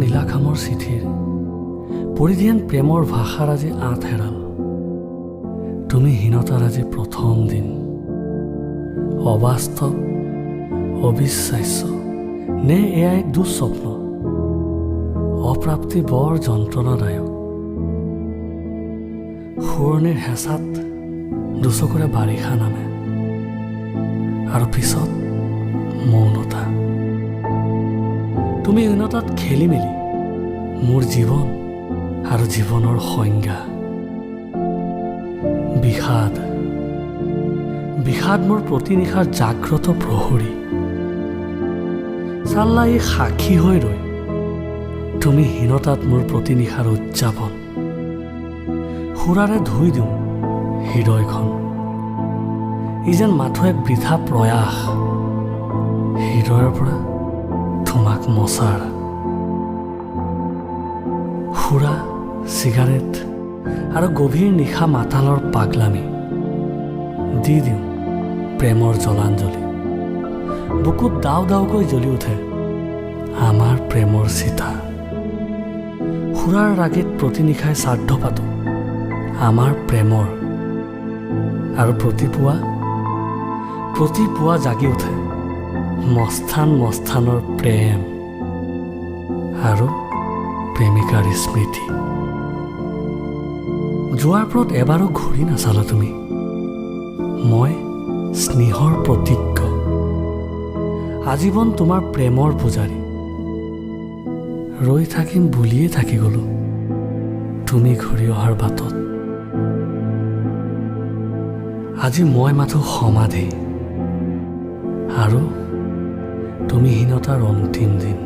নীলাখামৰ চিঠিৰ পৰিধান প্ৰেমৰ ভাষাৰ আজি আঠ হেৰাল। তুমি হীনতাৰ আজি প্ৰথম দিন। অবাস্তৱ, অবিশ্বাস্য নে এয়া এক দুঃস্বপ্ন? অপ্ৰাপ্তি বৰ যন্ত্ৰণাদায়ক। শোৰণিৰ হেঁচাত দুচকুৰে বাৰিষা নামে আৰু পিছত মৌনতা। তুমি হীনতাত খেলি মেলি মোৰ জীৱন আৰু জীৱনৰ সংজ্ঞা। বিষাদ মোৰ প্ৰতিনিশাৰ জাগ্ৰত প্ৰহৰী। চাল্লা ই সাক্ষী হৈ ৰৈ তুমি হীনতাত মোৰ প্ৰতিনিশাৰ উদযাপন। সুৰাৰে ধুই দিওঁ হৃদয়খন, ই যেন মাথো এক বৃথা প্ৰয়াস হৃদয়ৰ পৰা তোমাক মচাৰ। সুৰা, চিগাৰেট আৰু গভীৰ নিশা মাতালৰ পাগলামি দি দিওঁ প্ৰেমৰ জলাঞ্জলি। বুকুত দাও দাওকৈ জ্বলি উঠে আমাৰ প্ৰেমৰ চিতা। সুৰাৰ ৰাগীত প্ৰতিনিশাই শ্ৰাদ্ধ পাতোঁ আমাৰ প্ৰেমৰ, আৰু প্ৰতিপুৱা জাগি উঠে মস্থানৰ প্ৰেম আৰু প্ৰেমিকাৰ স্মৃতি। যোৱাৰ পৰত এবাৰো ঘূৰি নাচালা তুমি। মই স্নেহৰ প্ৰতিজ্ঞ, আজীৱন তোমাৰ প্ৰেমৰ পূজাৰী। ৰৈ থাকিম বুলিয়ে থাকি গলো তুমি ঘূৰি অহাৰ বাটত। আজি মই মাথো সমাধি আৰু তুমি হীনতাৰ অন্তিম দিন।